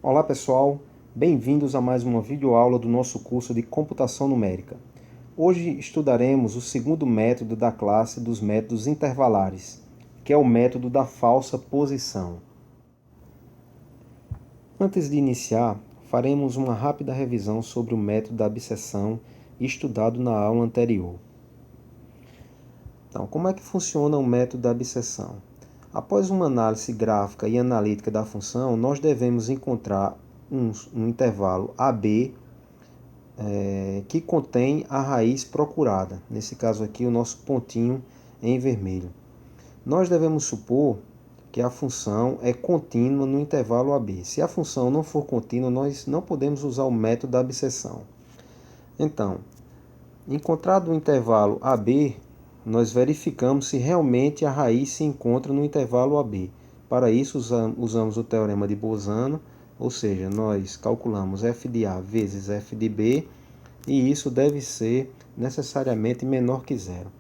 Olá pessoal, bem-vindos a mais uma videoaula do nosso curso de Computação Numérica. Hoje estudaremos o segundo método da classe dos métodos intervalares, que é o método da falsa posição. Antes de iniciar, faremos uma rápida revisão sobre o método da abscissão estudado na aula anterior. Então, como é que funciona o método da abscissão? Após uma análise gráfica e analítica da função, nós devemos encontrar um intervalo AB que contém a raiz procurada. Nesse caso aqui, o nosso pontinho em vermelho. Nós devemos supor que a função é contínua no intervalo AB. Se a função não for contínua, nós não podemos usar o método da abscissão. Então, encontrado o intervalo AB, nós verificamos se realmente a raiz se encontra no intervalo AB. Para isso, usamos o teorema de Bolzano, ou seja, nós calculamos f de A vezes f de B, e isso deve ser necessariamente menor que zero.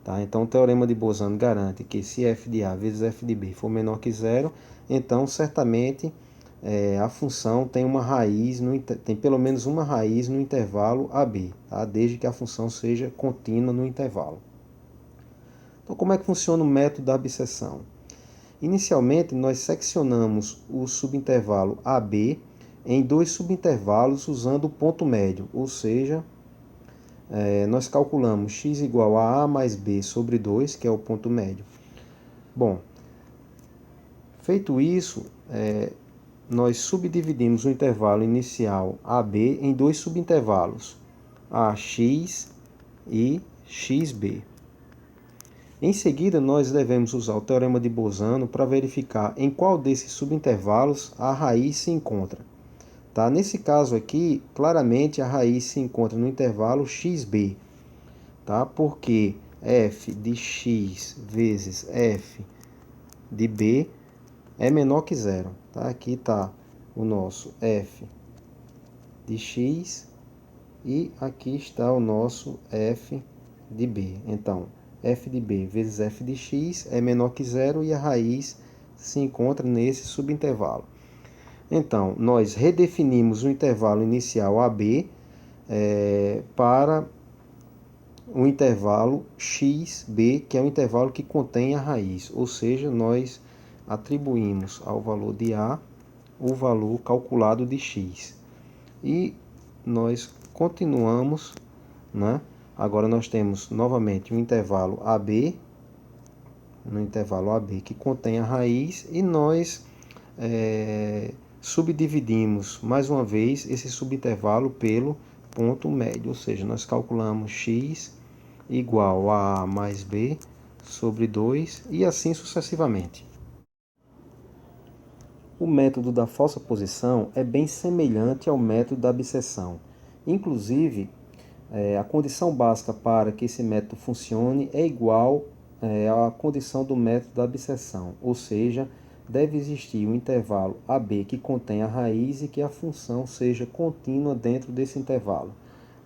Tá? Então, o teorema de Bolzano garante que se f de A vezes f de B for menor que zero, então certamente a função tem uma raiz, tem pelo menos uma raiz no intervalo AB, tá? Desde que a função seja contínua no intervalo. Então, como é que funciona o método da abscissão? Inicialmente, nós seccionamos o subintervalo AB em dois subintervalos usando o ponto médio, ou seja, nós calculamos x igual a A mais B sobre 2, que é o ponto médio. Bom, feito isso, nós subdividimos o intervalo inicial AB em dois subintervalos, AX e XB. Em seguida, nós devemos usar o teorema de Bolzano para verificar em qual desses subintervalos a raiz se encontra. Tá? Nesse caso aqui, claramente a raiz se encontra no intervalo XB, tá? Porque f de x vezes f de b é menor que zero. Tá? Aqui está o nosso f de x e aqui está o nosso f de b. Então, f de b vezes f de x é menor que zero e a raiz se encontra nesse subintervalo. Então, nós redefinimos o intervalo inicial AB para o intervalo xb, que é o intervalo que contém a raiz. Ou seja, nós atribuímos ao valor de A o valor calculado de x. E nós continuamos, né? Agora nós temos novamente um intervalo AB, no intervalo AB que contém a raiz, e nós subdividimos mais uma vez esse subintervalo pelo ponto médio, ou seja, nós calculamos x igual a A mais B sobre 2 e assim sucessivamente. O método da falsa posição é bem semelhante ao método da abscissão. Inclusive, a condição básica para que esse método funcione é igual à condição do método da abscissão, ou seja, deve existir um intervalo AB que contém a raiz e que a função seja contínua dentro desse intervalo.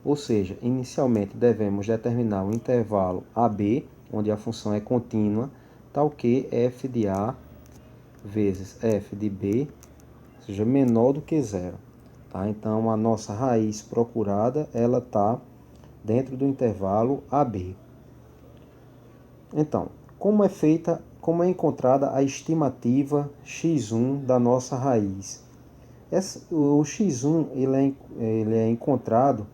Ou seja, inicialmente devemos determinar o intervalo AB, onde a função é contínua, tal que f de A vezes f de B seja menor do que zero. Tá? Então, a nossa raiz procurada ela está dentro do intervalo AB. Então, como é encontrada a estimativa x1 da nossa raiz? O x1 ele é encontrado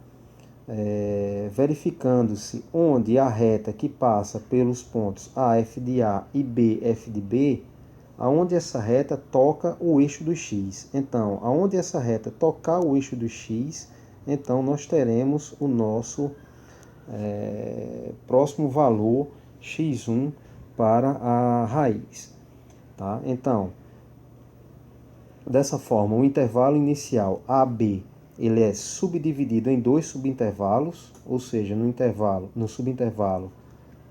verificando-se onde a reta que passa pelos pontos AF de A e BF de B, aonde essa reta toca o eixo do x. Então, aonde essa reta tocar o eixo do x, então nós teremos o nosso próximo valor x1 para a raiz. Tá? Então, dessa forma, o intervalo inicial AB ele é subdividido em dois subintervalos, ou seja, no subintervalo,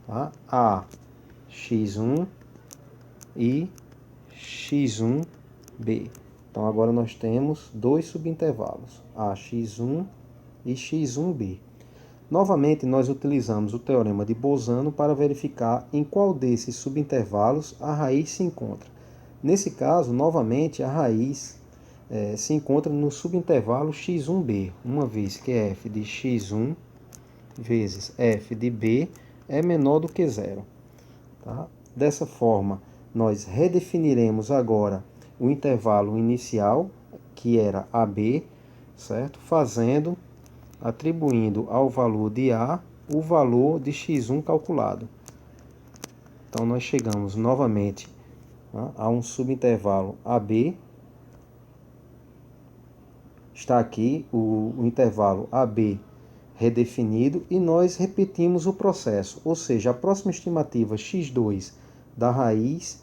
tá? A x1 e x1b. Então agora nós temos dois subintervalos, AX1 e x1b. Novamente, nós utilizamos o teorema de Bolzano para verificar em qual desses subintervalos a raiz se encontra. Nesse caso, novamente, a raiz se encontra no subintervalo x1b, uma vez que f de x1 vezes f de b é menor do que zero. Tá? Dessa forma, nós redefiniremos agora o intervalo inicial, que era AB, certo? Atribuindo ao valor de A o valor de x1 calculado. Então, nós chegamos novamente, tá, a um subintervalo AB. Está aqui o intervalo AB redefinido e nós repetimos o processo, ou seja, a próxima estimativa x2 da raiz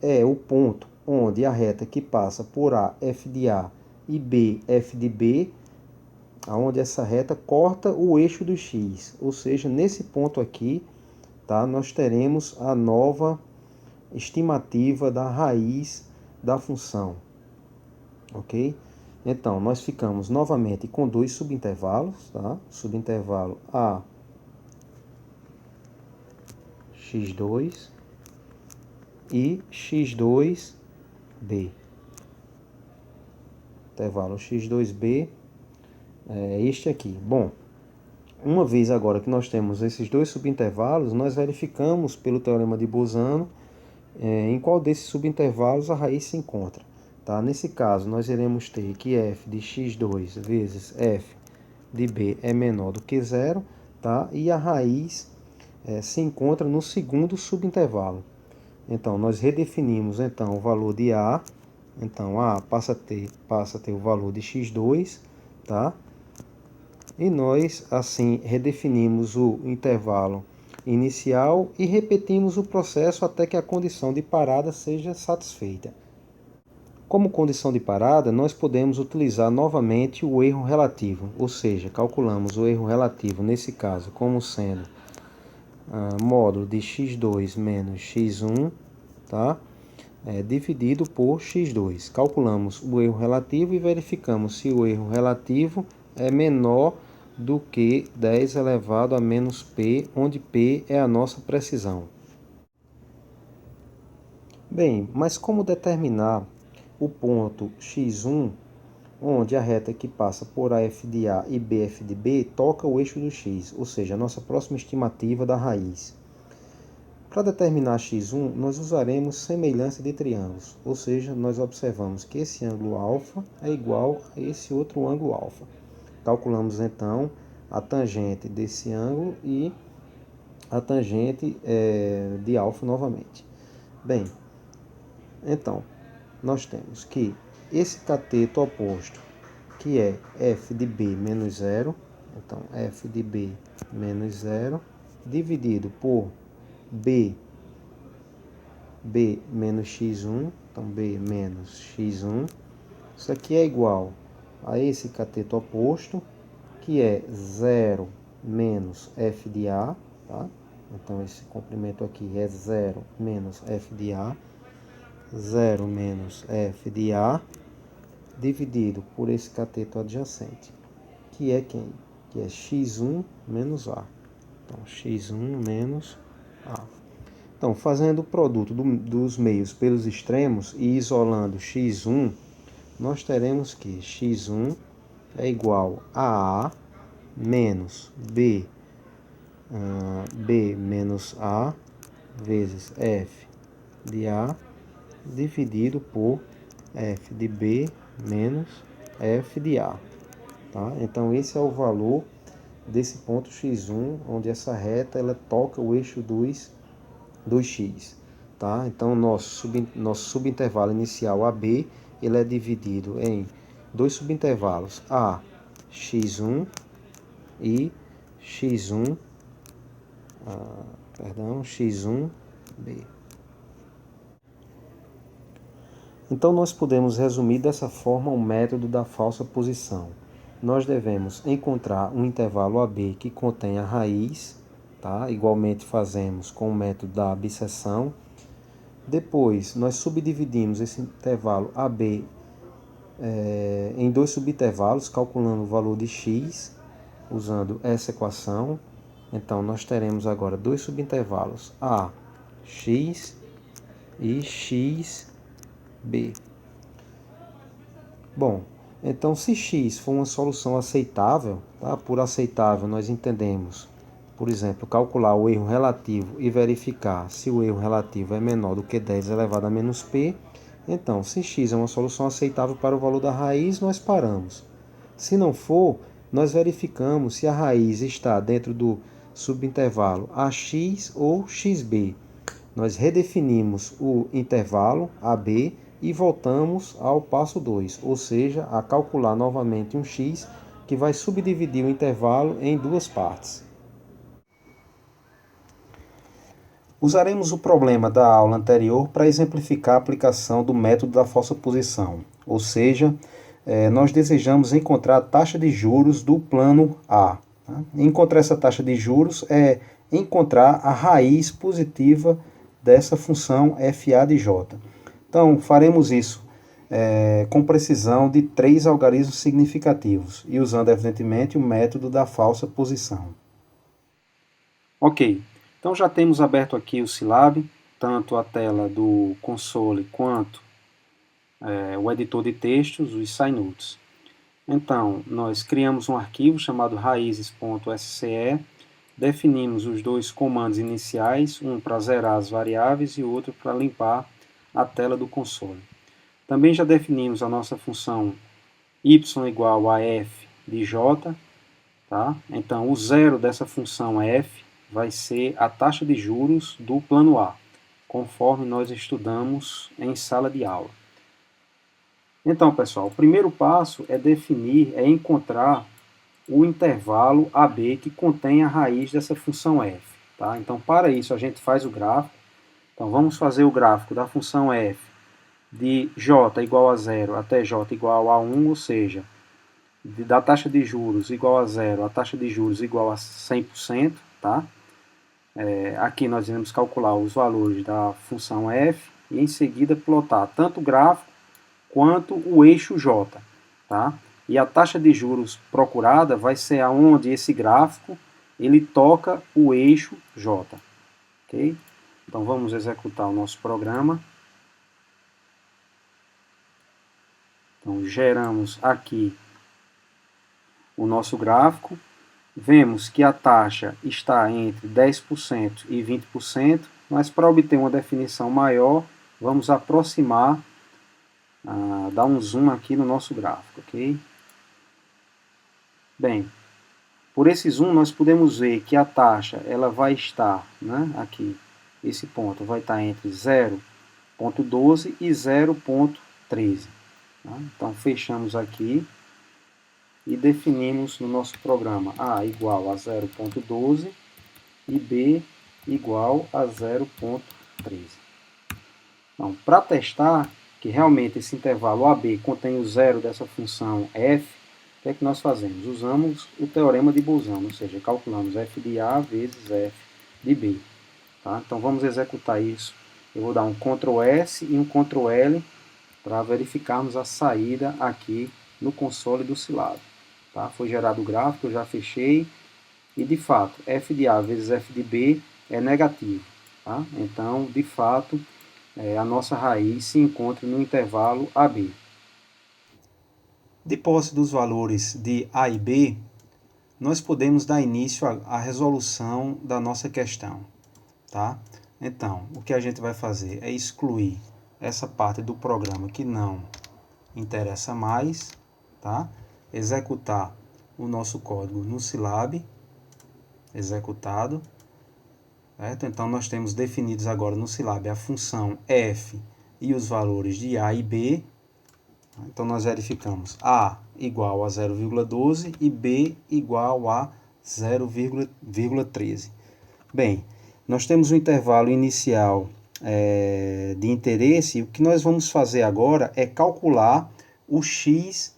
é o ponto onde a reta que passa por A, f de A, e B, f de B, onde essa reta corta o eixo do x, ou seja, nesse ponto aqui, tá, nós teremos a nova estimativa da raiz da função, ok? Então, nós ficamos novamente com dois subintervalos, tá? Subintervalo A, x2 e x2b. Intervalo x2b é este aqui. Bom, uma vez agora que nós temos esses dois subintervalos, nós verificamos pelo teorema de Bolzano em qual desses subintervalos a raiz se encontra. Tá? Nesse caso, nós iremos ter que f de x2 vezes f de b é menor do que zero, tá? E a raiz se encontra no segundo subintervalo. Então, nós redefinimos então, o valor de A. Então, A passa a ter o valor de x2, tá? E nós, assim, redefinimos o intervalo inicial e repetimos o processo até que a condição de parada seja satisfeita. Como condição de parada, nós podemos utilizar novamente o erro relativo, ou seja, calculamos o erro relativo, nesse caso, como sendo módulo de x2 menos x1, tá? Dividido por x2. Calculamos o erro relativo e verificamos se o erro relativo é menor do que 10 elevado a menos p, onde p é a nossa precisão. Bem, mas como determinar o ponto x1, onde a reta que passa por AF de A e BF de B toca o eixo do x, ou seja, a nossa próxima estimativa da raiz? Para determinar x1, nós usaremos semelhança de triângulos, ou seja, nós observamos que esse ângulo alfa é igual a esse outro ângulo alfa. Calculamos então a tangente desse ângulo e a tangente de alfa novamente. Bem, então, nós temos que esse cateto oposto, que é f de b menos zero, então f de b menos zero, dividido por b menos x1, então b menos x1, isso aqui é igual a esse cateto oposto, que é 0 menos f de a, tá? Então esse comprimento aqui é 0 menos f de a, 0 menos f de a, dividido por esse cateto adjacente, que é quem? Que é x1 menos a. Então, x1 menos a. Então, fazendo o produto dos meios pelos extremos e isolando x1, nós teremos que x1 é igual a menos b menos a vezes f de a dividido por f de b menos f de a. Tá? Então, esse é o valor desse ponto x1, onde essa reta ela toca o eixo do x. Tá? Então, nosso subintervalo inicial AB ele é dividido em dois subintervalos, A, x1 e x1, x1b. Então, nós podemos resumir dessa forma o método da falsa posição. Nós devemos encontrar um intervalo AB que contém a raiz, tá? Igualmente fazemos com o método da bisseção. Depois, nós subdividimos esse intervalo AB em dois subintervalos, calculando o valor de x, usando essa equação. Então, nós teremos agora dois subintervalos, A, x e x, b. Bom, então se x for uma solução aceitável, tá? Por aceitável nós entendemos, por exemplo, calcular o erro relativo e verificar se o erro relativo é menor do que 10 elevado a menos p. Então, se x é uma solução aceitável para o valor da raiz, nós paramos. Se não for, nós verificamos se a raiz está dentro do subintervalo ax ou xb. Nós redefinimos o intervalo AB e voltamos ao passo 2, ou seja, a calcular novamente um x que vai subdividir o intervalo em duas partes. Usaremos o problema da aula anterior para exemplificar a aplicação do método da falsa posição, ou seja, nós desejamos encontrar a taxa de juros do plano A. Encontrar essa taxa de juros é encontrar a raiz positiva dessa função fa de j. Então, faremos isso com precisão de 3 algarismos significativos e usando, evidentemente, o método da falsa posição. Ok, então já temos aberto aqui o Scilab, tanto a tela do console quanto o editor de textos, os SciNotes. Então, nós criamos um arquivo chamado raízes.sce, definimos os dois comandos iniciais, um para zerar as variáveis e o outro para limpar a tela do console. Também já definimos a nossa função y igual a f de j, tá? Então, o zero dessa função f vai ser a taxa de juros do plano A, conforme nós estudamos em sala de aula. Então, pessoal, o primeiro passo é encontrar o intervalo AB que contém a raiz dessa função f. Tá? Então, para isso, a gente faz o gráfico. Então, vamos fazer o gráfico da função f de j igual a 0 até j igual a 1, ou seja, da taxa de juros igual a 0 a taxa de juros igual a 100%. Tá? Aqui nós iremos calcular os valores da função f e, em seguida, plotar tanto o gráfico quanto o eixo J. Tá? E a taxa de juros procurada vai ser aonde esse gráfico ele toca o eixo J. Okay? Então vamos executar o nosso programa. Então geramos aqui o nosso gráfico. Vemos que a taxa está entre 10% e 20%, mas para obter uma definição maior, vamos aproximar, dar um zoom aqui no nosso gráfico, ok? Bem, por esse zoom nós podemos ver que a taxa ela vai estar, né, aqui, esse ponto vai estar entre 0,12 e 0,13. Tá? Então fechamos aqui e definimos no nosso programa A igual a 0,12 e B igual a 0,13. Então, para testar que realmente esse intervalo AB contém o zero dessa função f, o que é que nós fazemos? Usamos o teorema de Bolzano, ou seja, calculamos f de A vezes f de B. Tá? Então vamos executar isso. Eu vou dar um Ctrl S e um Ctrl L para verificarmos a saída aqui no console do Scilab. Tá? Foi gerado o gráfico, eu já fechei. E de fato, f de A vezes f de B é negativo. Tá? Então, de fato, a nossa raiz se encontra no intervalo AB. De posse dos valores de A e B, nós podemos dar início à resolução da nossa questão. Tá? Então, o que a gente vai fazer é excluir essa parte do programa que não interessa mais, tá? Executar o nosso código no Scilab, executado. Certo? Então, nós temos definidos agora no Scilab a função f e os valores de A e B. Então, nós verificamos A igual a 0,12 e B igual a 0,13. Bem, nós temos um intervalo inicial de interesse, e o que nós vamos fazer agora é calcular o x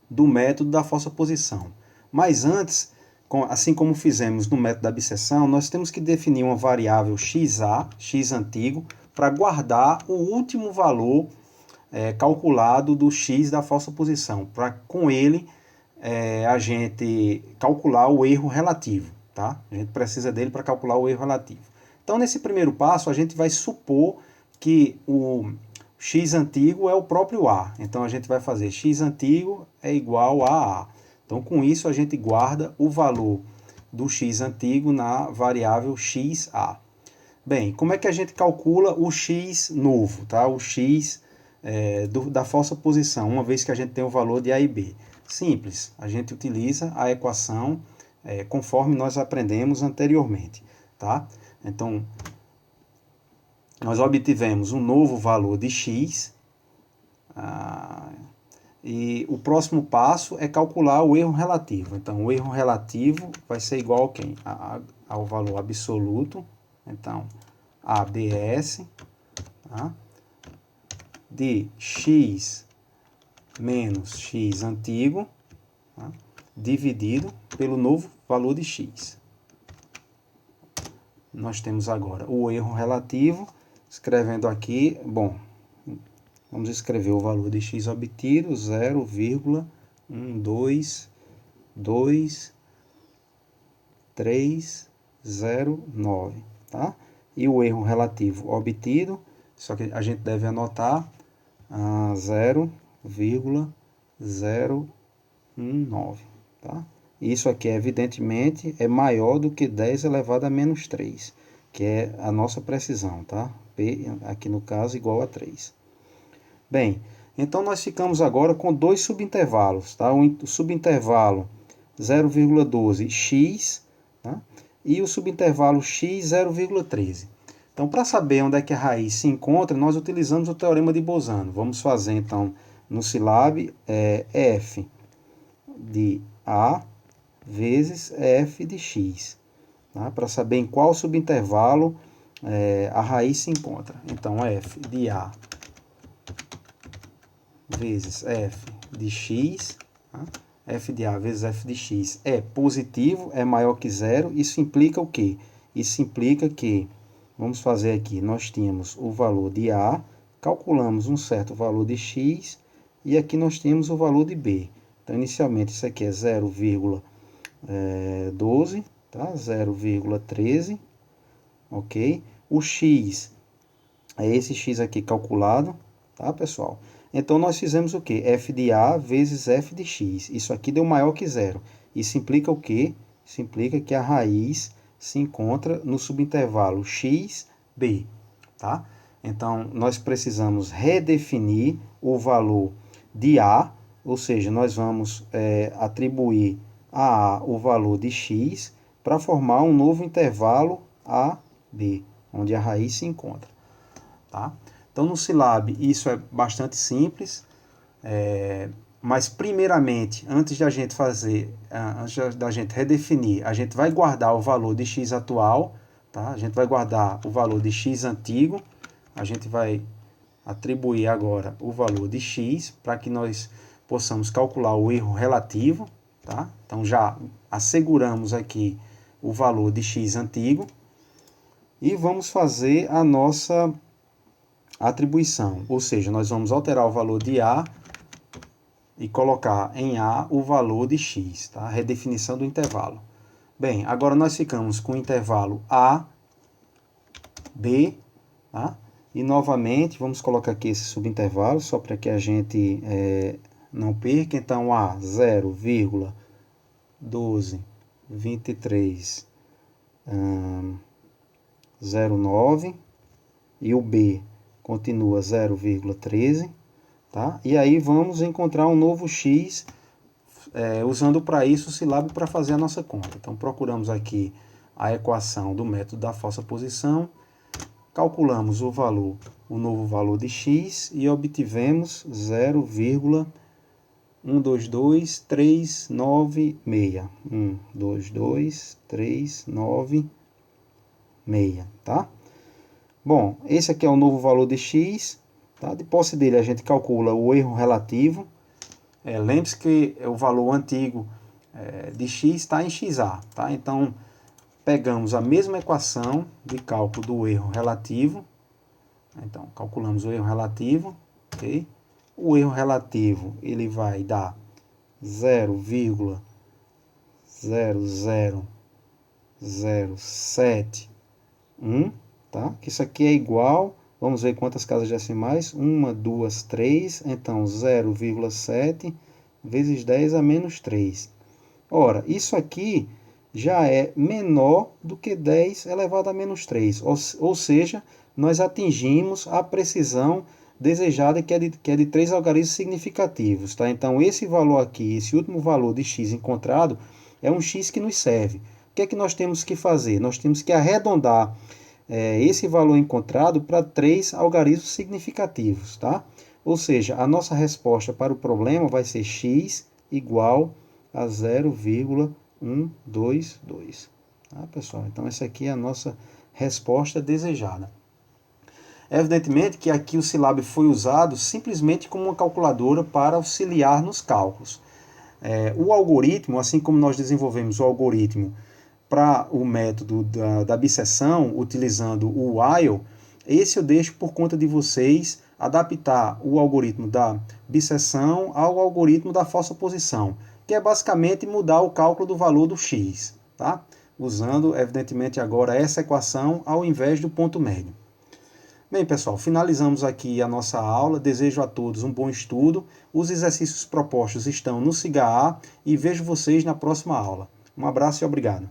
do método da falsa posição. Mas antes, assim como fizemos no método da abscissão, nós temos que definir uma variável xa, x antigo, para guardar o último valor calculado do x da falsa posição, para com ele a gente calcular o erro relativo. Tá? A gente precisa dele para calcular o erro relativo. Então, nesse primeiro passo, a gente vai supor que o x antigo é o próprio A. Então a gente vai fazer x antigo é igual a A. Então com isso a gente guarda o valor do x antigo na variável xa. Bem, como é que a gente calcula o x novo, tá? O x da falsa posição, uma vez que a gente tem o valor de A e B? Simples, a gente utiliza a equação conforme nós aprendemos anteriormente, tá? Então, nós obtivemos um novo valor de x, e o próximo passo é calcular o erro relativo. Então, o erro relativo vai ser igual a quem? Ao valor absoluto, então, ABS, tá? De x menos x antigo, tá? Dividido pelo novo valor de x. Nós temos agora o erro relativo, escrevendo aqui, bom, vamos escrever o valor de x obtido, 0,1222309, tá? E o erro relativo obtido, só que a gente deve anotar 0,019, tá? Isso aqui, evidentemente, é maior do que 10 elevado a menos 3, que é a nossa precisão, tá? P, aqui no caso, igual a 3. Bem, então nós ficamos agora com dois subintervalos, tá? O subintervalo 0,12x, tá? E o subintervalo x 0,13. Então, para saber onde é que a raiz se encontra, nós utilizamos o teorema de Bolzano. Vamos fazer, então, no Silab, f de a vezes f de x, tá? Para saber em qual subintervalo a raiz se encontra. Então, f de a vezes f de x, tá? F de a vezes f de x é positivo, é maior que zero. Isso implica o quê? Isso implica que, vamos fazer aqui, nós tínhamos o valor de a, calculamos um certo valor de x, e aqui nós temos o valor de b. Então, inicialmente, isso aqui é 0,12, tá? 0,13, ok? O x é esse x aqui calculado, tá, pessoal? Então, nós fizemos o quê? F de A vezes F de X. Isso aqui deu maior que zero. Isso implica o quê? Isso implica que a raiz se encontra no subintervalo x, b, tá? Então, nós precisamos redefinir o valor de A, ou seja, nós vamos atribuir a A o valor de x para formar um novo intervalo a, b, onde a raiz se encontra, tá? Então, no Silab, isso é bastante simples, mas primeiramente, antes da gente redefinir, a gente vai guardar o valor de x atual, tá? A gente vai guardar o valor de x antigo, a gente vai atribuir agora o valor de x para que nós possamos calcular o erro relativo, tá? Então, já asseguramos aqui o valor de x antigo e vamos fazer a nossa atribuição, ou seja, nós vamos alterar o valor de A e colocar em A o valor de X, tá? Redefinição do intervalo. Bem, agora nós ficamos com o intervalo A, B, tá? E novamente, vamos colocar aqui esse subintervalo, só para que a gente não perca. Então, A, 0,122309 e o B continua 0,13, tá? E aí vamos encontrar um novo x, usando para isso o Silab para fazer a nossa conta. Então, procuramos aqui a equação do método da falsa posição, calculamos o novo valor de x e obtivemos 0,122396. 1222396, tá? Bom, esse aqui é o novo valor de x, tá? De posse dele, a gente calcula o erro relativo. Lembre-se que o valor antigo de x está em xa, tá? Então, pegamos a mesma equação de cálculo do erro relativo. Então, calculamos o erro relativo, ok? O erro relativo, ele vai dar 0,00071, tá? Que isso aqui é igual, Vamos ver quantas casas decimais. 1, 2, 3. Então, 0,7 vezes 10 a menos 3. Ora, isso aqui já é menor do que 10 elevado a menos 3. Ou seja, nós atingimos a precisão desejada, que é de 3 algarismos significativos. Tá? Então, esse valor aqui, esse último valor de x encontrado, é um x que nos serve. O que é que nós temos que fazer? Nós temos que arredondar esse valor encontrado para 3 algarismos significativos. Tá? Ou seja, a nossa resposta para o problema vai ser x igual a 0,122. Tá, pessoal? Então, essa aqui é a nossa resposta desejada. Evidentemente que aqui o Silab foi usado simplesmente como uma calculadora para auxiliar nos cálculos. O algoritmo, assim como nós desenvolvemos o algoritmo para o método da bisseção, utilizando o while, esse eu deixo por conta de vocês adaptar o algoritmo da bisseção ao algoritmo da falsa posição, que é basicamente mudar o cálculo do valor do x, tá? Usando, evidentemente, agora essa equação ao invés do ponto médio. Bem, pessoal, finalizamos aqui a nossa aula. Desejo a todos um bom estudo. Os exercícios propostos estão no SIGA A e vejo vocês na próxima aula. Um abraço e obrigado.